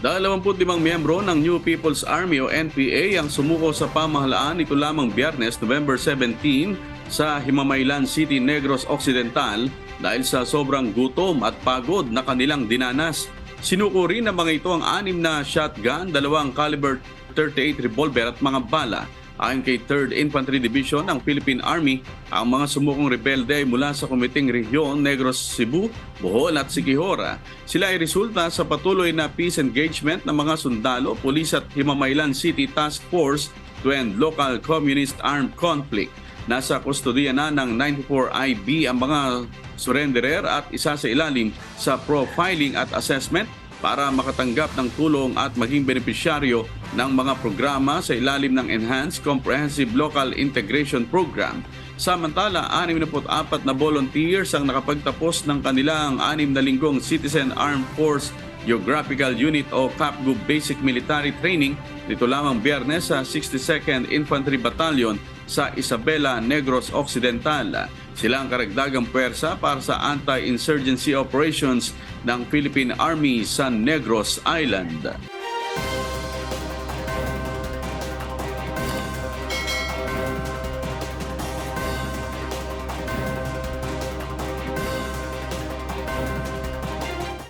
25 miyembro ng New People's Army o NPA ang sumuko sa pamahalaan nito lamang Biyernes, November 17 sa Himamaylan City, Negros Occidental dahil sa sobrang gutom at pagod na kanilang dinanas. Sinuko rin ng mga ito ang 6 na shotgun, 2 caliber 38 revolver at mga bala. Ayon kay 3rd Infantry Division ng Philippine Army, ang mga sumukong rebelde ay mula sa Komiteng Rehiyon, Negros, Cebu, Bohol at Siquijor. Sila ay resulta sa patuloy na peace engagement ng mga sundalo, pulis at Himamaylan City Task Force to end local communist armed conflict. Nasa kustodiya na ng 94IB ang mga surrenderer at isa sa ilalim sa profiling at assessment para makatanggap ng tulong at maging benepisyaryo ng mga programa sa ilalim ng Enhanced Comprehensive Local Integration Program. Samantala, 64 na volunteers ang nakapagtapos ng kanilang 6 na linggong Citizen Armed Force Geographical Unit o CAPGUB Basic Military Training dito lamang Biyernes sa 62nd Infantry Battalion sa Isabela, Negros Occidental. Sila ang karagdagang puwersa para sa anti-insurgency operations ng Philippine Army sa Negros Island.